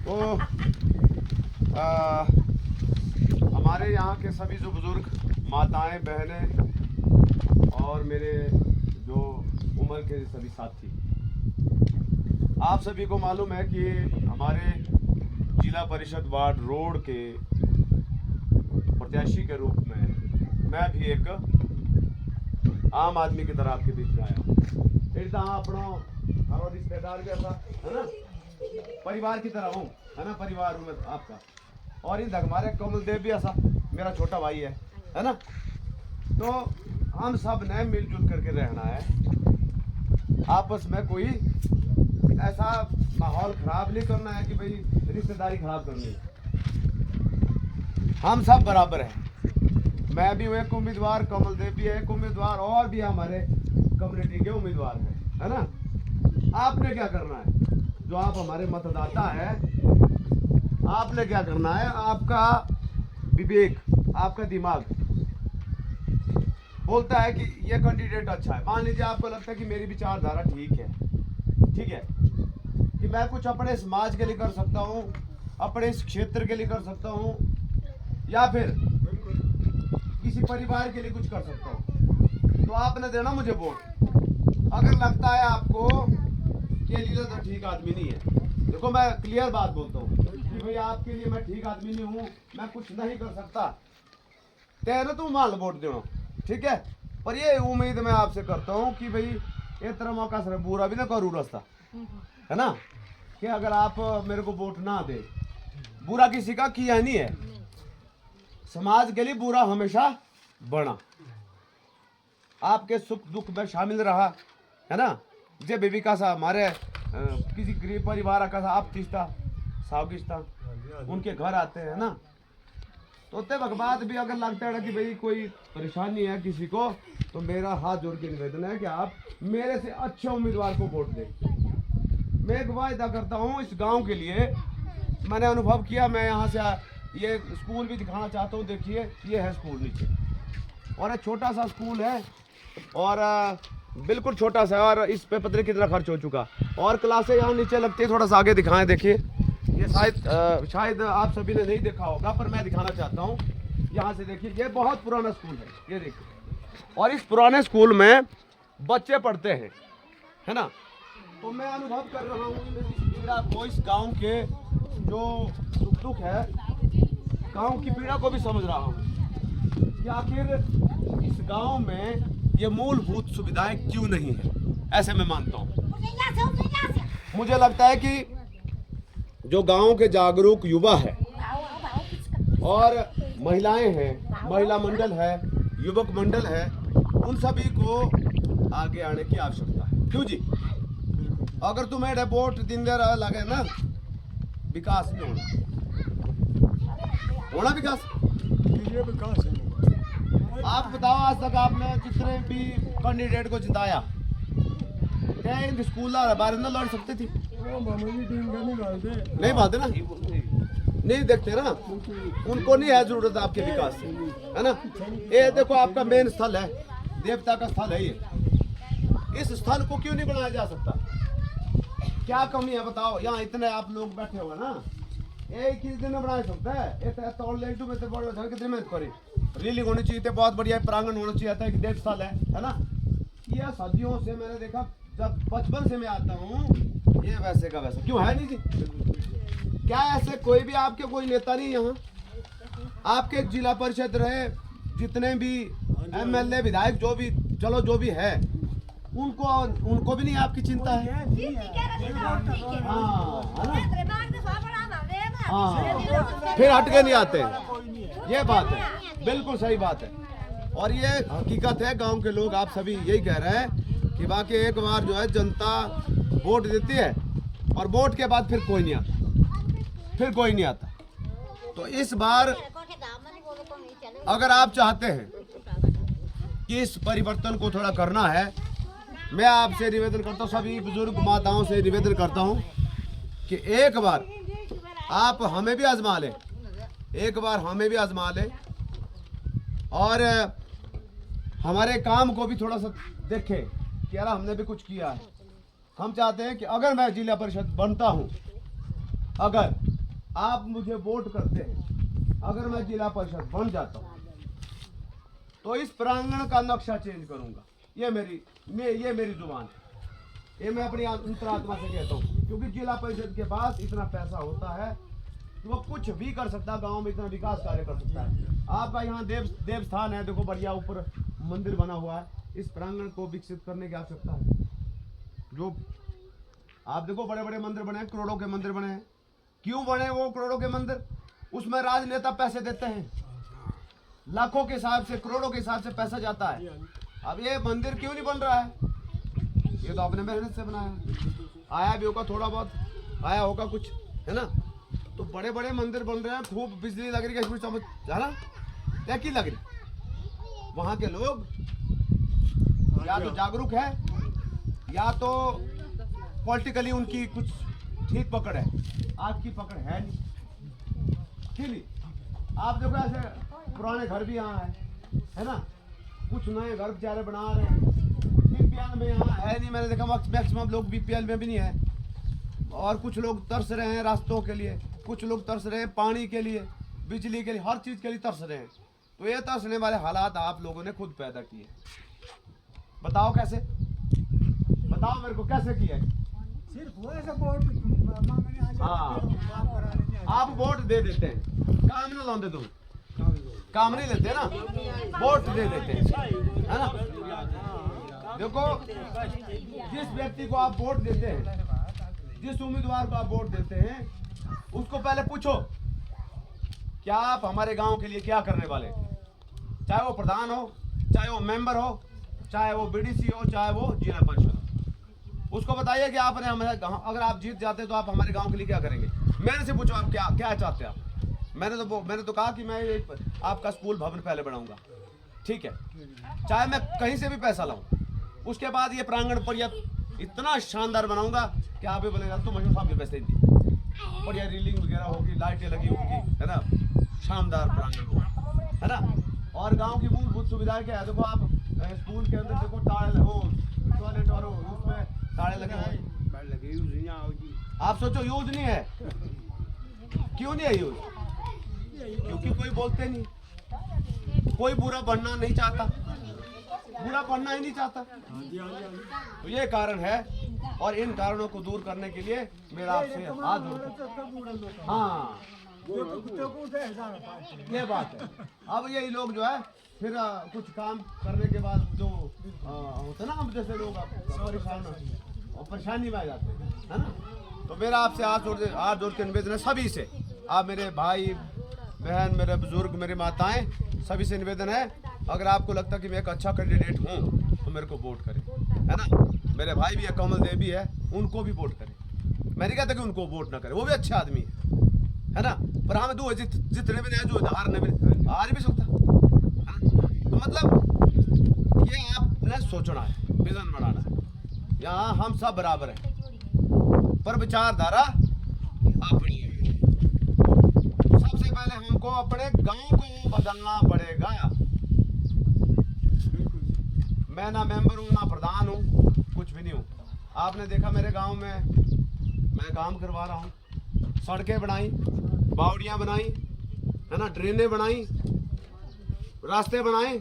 तो हमारे यहाँ के सभी जो बुज़ुर्ग माताएं, बहनें और मेरे जो उम्र के सभी साथी, आप सभी को मालूम है कि हमारे जिला परिषद वार्ड रोड के प्रत्याशी के रूप में मैं भी एक आम आदमी की तरह आपके बीच में आया हूँ। अपना हमारा रिश्तेदार भी ऐसा है ना, परिवार की तरह हूँ, है ना, परिवार हूँ मैं आपका। और इन हमारे कमल देव भी ऐसा मेरा छोटा भाई है ना। तो हम सब ने मिलजुल करके रहना है, आपस में कोई ऐसा माहौल खराब नहीं करना है कि भाई रिश्तेदारी खराब करनी है। हम सब बराबर हैं। मैं भी एक उम्मीदवार, कमल देव भी एक उम्मीदवार, और भी हमारे कम्युनिटी के उम्मीदवार हैं, है ना। आपने क्या करना है, जो आप हमारे मतदाता है, आपने क्या करना है, आपका विवेक, आपका दिमाग बोलता है कि ये कैंडिडेट अच्छा है। मान लीजिए आपको लगता है कि मेरी विचारधारा ठीक है कि मैं कुछ अपने समाज के लिए कर सकता हूँ, अपने इस क्षेत्र के लिए कर सकता हूँ, या फिर किसी परिवार के लिए कुछ कर सकता हूँ, तो आपने देना मुझे वोट। अगर लगता है आपको कि ये लीडर तो ठीक आदमी नहीं है, देखो मैं क्लियर बात बोलता हूँ कि भाई आपके लिए मैं ठीक आदमी नहीं हूँ, मैं कुछ नहीं कर सकता, तेरे तुम मान लो वोट देना, ठीक है। पर ये उम्मीद मैं आपसे करता हूँ कि भाई ये तरह मौका सर बुरा भी ना करूँ रास्ता, है ना, कि अगर आप मेरे को वोट ना दे, बुरा किसी का किया नहीं है, समाज के लिए बुरा हमेशा बना, आपके सुख दुख में शामिल रहा, है ना। जे बेबी का सा हमारे किसी गरीब परिवार का सा आप तीसता सावकिस्ता उनके घर आते हैं ना, तो तब बाद भी अगर लगता है कि भाई कोई परेशानी है किसी को, तो मेरा हाथ जोड़ के निवेदन है कि आप मेरे से अच्छे उम्मीदवार को वोट दें। मैं एक वायदा करता हूँ इस गांव के लिए, मैंने अनुभव किया, मैं यहाँ से ये स्कूल भी दिखाना चाहता हूँ। देखिए ये है स्कूल नीचे, और एक छोटा सा स्कूल है, और बिल्कुल छोटा सा, और इस पे पता नहीं कितना खर्च हो चुका, और क्लासें यहाँ नीचे लगती है। थोड़ा सा आगे दिखाएं, देखिए ये शायद आप सभी ने नहीं देखा होगा, पर मैं दिखाना चाहता हूँ। यहाँ से देखिए, ये बहुत पुराना स्कूल है, ये देखिए, और इस पुराने स्कूल में बच्चे पढ़ते हैं, है ना। तो मैं अनुभव कर रहा हूँ को, इस गाँव के जो सुख दुख है, गांव की पीड़ा को भी समझ रहा हूँ कि आखिर इस गांव में ये मूलभूत सुविधाएं क्यों नहीं है, ऐसे मैं मानता हूँ। मुझे लगता है कि जो गांव के जागरूक युवा है और महिलाएं हैं, महिला मंडल है, युवक मंडल है, उन सभी को आगे आने की आवश्यकता है। क्यों जी, अगर तुम्हें वोट दिन दे रहा लगे ना, विकास नहीं होना विकास, ये विकास है। आप बताओ आज तक आपने जितने भी कैंडिडेट को जिताया, क्या इन स्कूल बारे में लड़ सकते थे? नहीं बात है ना, नहीं देखते ना, उनको नहीं है जरूरत आपके विकास से, है ना। ये देखो आपका मेन स्थल है, देवता का स्थल है ये, इस स्थल को क्यों नहीं बनाया जा सकता? क्या कमी है बताओ? यहाँ इतने आप लोग बैठे हुए ना, एक ही दिन में बना सकता है, तोड़ ले में तो बड़े कितने मेहनत करी, रीलिंग होनी चाहिए, तो बहुत बढ़िया प्रांगण होना चाहिए था, एक 1.5 साल है ना। ये सदियों से मैंने देखा, जब बचपन से मैं आता हूँ, ये वैसे का वैसा क्यों है नहीं जी? क्या ऐसे कोई भी आपके कोई नेता नहीं यहाँ? आपके जिला परिषद रहे जितने भी MLA विधायक जो भी, चलो जो भी है, उनको भी नहीं आपकी चिंता है? हाँ, फिर हट के नहीं आते, ये बात है, बिल्कुल सही बात है। और ये हकीकत है, गांव के लोग आप सभी यही कह रहे हैं कि बाकी एक बार जो है जनता वोट देती है, और वोट के बाद फिर कोई नहीं आता, तो इस बार अगर आप चाहते हैं कि इस परिवर्तन को थोड़ा करना है, मैं आपसे निवेदन करता हूँ, सभी बुजुर्ग माताओं से निवेदन करता हूँ कि एक बार आप हमें भी आजमा लें, एक बार हमें भी आजमा लें, और हमारे काम को भी थोड़ा सा देखें कि यार हमने भी कुछ किया है। हम चाहते हैं कि अगर मैं जिला परिषद बनता हूँ, अगर आप मुझे वोट करते हैं, अगर मैं जिला परिषद बन जाता हूँ तो इस प्रांगण का नक्शा चेंज करूंगा। ये मेरी जुबान है, ये मैं अपनी अंतरात्मा से कहता हूँ। क्योंकि जिला परिषद के पास इतना पैसा होता है कि वो कुछ भी कर सकता है, गांव में इतना विकास कार्य कर सकता है। आपका यहाँ देव स्थान है, देखो बढ़िया ऊपर मंदिर बना हुआ है, इस प्रांगण को विकसित करने की आवश्यकता है। जो आप देखो बड़े बड़े मंदिर बने हैं, करोड़ों के मंदिर बने हैं। क्यों बने वो करोड़ों के मंदिर? उसमें राजनेता पैसे देते हैं, लाखों के हिसाब से, करोड़ों के हिसाब से पैसा जाता है। अब ये मंदिर क्यों नहीं बन रहा है? ये तो अपने मेहनत से बनाया, आया भी होगा, थोड़ा बहुत आया होगा कुछ, है ना। तो बड़े बड़े मंदिर बन रहे हैं, खूब बिजली लग रही है, इसमें समझ जाना क्या की लग रही। वहाँ के लोग या तो जागरूक है या तो पॉलिटिकली उनकी कुछ ठीक पकड़ है, आपकी पकड़ है नहीं। ठीक नहीं, आप देखो ऐसे पुराने घर भी यहाँ है ना, कुछ नए घर बेचारे बना रहे हैं। बीपीएल में यहाँ है नहीं, मैंने देखा मैक्सिमम लोग बीपीएल में भी नहीं है। और कुछ लोग तरस रहे हैं रास्तों के लिए, कुछ लोग तरस रहे हैं पानी के लिए, बिजली के लिए, हर चीज़ के लिए तरस रहे हैं। तो ये तरसने वाले हालात आप लोगों ने खुद पैदा किए। बताओ कैसे, बताओ मेरे को कैसे किया है? सिर्फ वो ऐसा वोट मांगने आ जाते, आप वोट दे देते हैं, काम ना लाते तुम, काम नहीं लेते ना, वोट दे देते हैं, है ना। देखो जिस व्यक्ति को आप वोट देते हैं, जिस उम्मीदवार को आप वोट देते हैं, उसको पहले पूछो क्या आप हमारे गांव के लिए क्या करने वाले, चाहे वो प्रधान हो, चाहे वो मेंबर हो, चाहे वो बीडीसी हो, चाहे वो जिला परिषद हो। उसको बताइए कि आपने हमारे गाँव, अगर आप जीत जाते तो आप हमारे गांव के लिए क्या करेंगे। मेरे से पूछो आप क्या क्या चाहते हैं आप। मैंने तो कहा कि मैं एक आपका स्कूल भवन पहले बनाऊंगा, ठीक है, चाहे मैं कहीं से भी पैसा लाऊं। उसके बाद ये प्रांगण पर इतना शानदार बनाऊंगा कि आप भी बोलेगा तो मुझे साहब के पैसे दी, और ये रीलिंग वगैरह होगी, लाइटें लगी होगी, है ना, शानदार प्रांगण होगा, है ना। और गांव की मूलभूत सुविधाएं क्या है? देखो आप स्कूल के अंदर देखो ताले हो, टॉयलेट और उसमें ताले लगे हुए, आप सोचो यूज नहीं है। क्यों नहीं है यूज? क्योंकि कोई बोलते नहीं, कोई बुरा बनना नहीं चाहता, बुरा बनना ही नहीं चाहता। तो ये कारण है, और इन कारणों को दूर करने के लिए मेरा आपसे हाथ जोड़ता। हाँ ये बात है। अब यही लोग जो है फिर कुछ काम करने के बाद जो होता है ना, हम जैसे लोग परेशानी में आ जाते हैं, है ना। तो मेरा आपसे हाथ जोड़ के निवेदन है सभी से, आप मेरे भाई बहन, मेरे बुजुर्ग, मेरी माताएं, सभी से निवेदन है, अगर आपको लगता है कि मैं एक अच्छा कैंडिडेट हूँ तो मेरे को वोट करें, है ना। मेरे भाई भी है, कमल देव भी है, उनको भी वोट करें। मैं नहीं कहता कि उनको वोट ना करें, वो भी अच्छे आदमी है ना। पर हमें दो जितने भी जो हारने में हार भी सकता, है ना। तो मतलब ये आपने सोचना है, विजन बनाना है। यहाँ हम सब बराबर हैं, पर विचारधारा अपनी है। सबसे पहले हमको अपने गांव को बदलना पड़ेगा। मैं ना मेंबर हूँ, ना प्रधान हूँ, कुछ भी नहीं हूँ। आपने देखा मेरे गांव में मैं काम करवा रहा हूँ, सड़कें बनाई, बावड़ियाँ बनाई, है ना, ड्रेनें बनाई, रास्ते बनाए।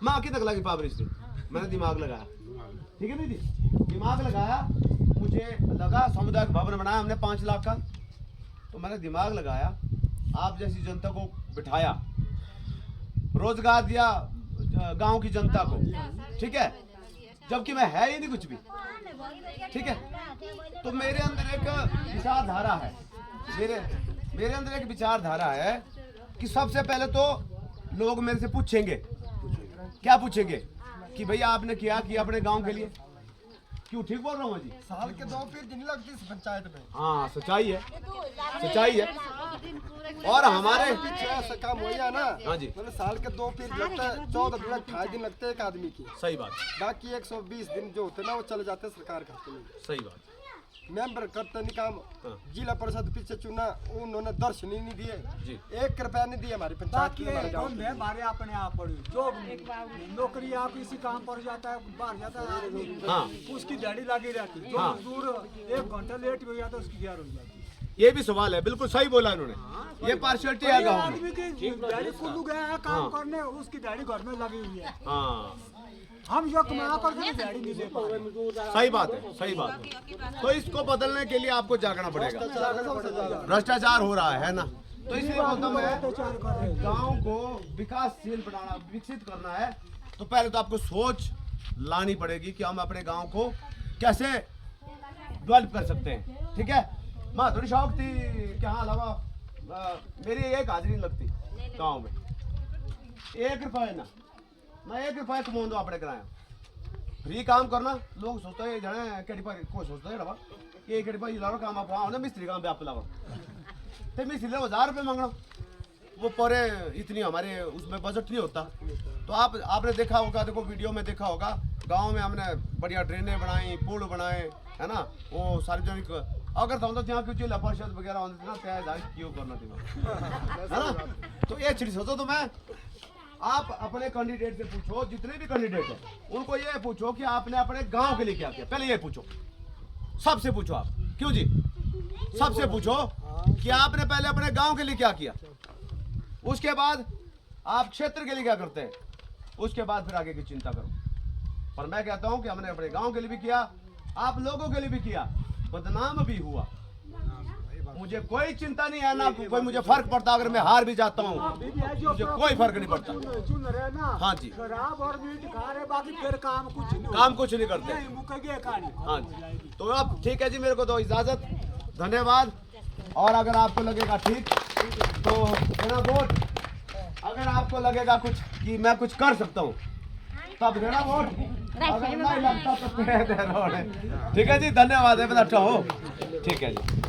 माँ की तक लगी पावरी से, मैंने दिमाग लगाया, ठीक है दीदी, दिमाग लगाया। मुझे लगा सामुदायिक भवन बनाया हमने 5 लाख का, तो मैंने दिमाग लगाया, आप जैसी जनता को बिठाया, रोजगार दिया गांव की जनता को, ठीक है, जबकि मैं है ही नहीं कुछ भी, ठीक है। तो मेरे अंदर एक विचारधारा है, मेरे अंदर एक विचारधारा है कि सबसे पहले तो लोग मेरे से पूछेंगे, क्या पूछेंगे कि भैया आपने क्या किया अपने गांव के लिए। क्यों, ठीक बोल रहा हूँ जी? साल के 2 फिर दिन लगती है पंचायत में। हाँ सच्चाई है, सच्चाई है। और हमारे पीछे ऐसा काम हो गया ना, हाँ जी, मतलब साल के 2 फिर लगता है, 14 दिन 28 दिन लगते हैं एक आदमी की। सही बात, बाकी 120 दिन जो होते हैं ना वो चले जाते हैं सरकार खाते में। सही बात। मेंबर करते नहीं काम। हाँ। जिला परिषद पीछे चुना, उन्होंने दर्शन ही नहीं दिए, जी। 1 रुपया नहीं दिया हमारी पंचायत की, हमारे गाँव में। हमारे अपने आप पड़ी जो नौकरी आप इसी काम पर जाता है, बाहर जाता है, हाँ। उसकी दिहाड़ी लगी रहती है। जो हाँ। मजदूर 1 घंटा लेट हो जाता है उसकी 11 हो जाती है। ये भी सवाल है, बिल्कुल सही बोला इन्होंने, ये पार्शियलिटी है गाँव में। आदमी की डैडी कुल्लू गया है काम करने, उसकी डैडी घर में लगी हुई है। हाँ हम जो कमा कर डैडी नहीं ले पा रहे। सही बात है, सही बात है। तो इसको बदलने के लिए आपको जागना पड़ेगा। भ्रष्टाचार हो रहा है ना, तो इसलिए बोलता मैं अत्याचार कर रहे हैं। गांव को विकासशील बनाना, विकसित करना है, तो पहले तो आपको सोच लानी पड़ेगी कि हम अपने गांव को कैसे डेवलप कर सकते हैं। ठीक है, माँ थोड़ी शौक थी कि हाँ अलावा मेरी एक हाजिरी नहीं लगती गांव में, 1 रुपये ना, मैं 1 रुपये कमाऊँ दो अपने किराया फ्री काम करना। लोग सोचते हैं जने केड़ी भाई कोई सोचता है रवा ये केड़ी भाई लाओ काम आप आओ ना मिस्त्री काम पे आप लाओ, तो मिस्त्री ले 1000 रुपये मांगना, वो पूरे इतनी हमारे उसमें बजट नहीं होता। तो आपने देखा होगा, देखो वीडियो में देखा होगा, गांव में हमने बढ़िया ड्रेनें बनाई, पुल बनाए, है ना, वो सार्वजनिक अगर था तो यहाँ कुछ जिला परिषद वगैरह होती थी ना, तय क्यों करना थी, है ना। तो ये चीज सोचो, तो मैं आप अपने कैंडिडेट से पूछो, जितने भी कैंडिडेट हैं उनको ये पूछो कि आपने अपने गांव के लिए क्या किया, पहले ये पूछो, सबसे पूछो आप, क्यों जी, सबसे पूछो कि आपने पहले अपने गांव के लिए क्या किया, उसके बाद आप क्षेत्र के लिए क्या करते हैं, उसके बाद फिर आगे की चिंता करो। पर मैं कहता हूं कि हमने अपने गांव के लिए भी किया, आप लोगों के लिए भी किया, बदनाम भी हुआ, मुझे कोई चिंता नहीं है ना, कोई मुझे फर्क पड़ता अगर मैं हार भी जाता हूँ, मुझे कोई फर्क नहीं पड़ता। चुन रहे ना, हाँ जी, शराब और मीट खा रहे, बाकी फिर काम कुछ नहीं, काम कुछ नहीं करते। नहीं मुकेगी कहानी। हाँ जी, तो अब ठीक है जी, मेरे को तो इजाजत, धन्यवाद। और अगर आपको लगेगा ठीक तो देना वोट, अगर आपको लगेगा कुछ कि मैं कुछ कर सकता हूँ तब देना वोट, अगर नहीं लगता तो कह दे रहा हूँ। ठीक है जी, धन्यवाद है, अच्छा हो, ठीक है जी।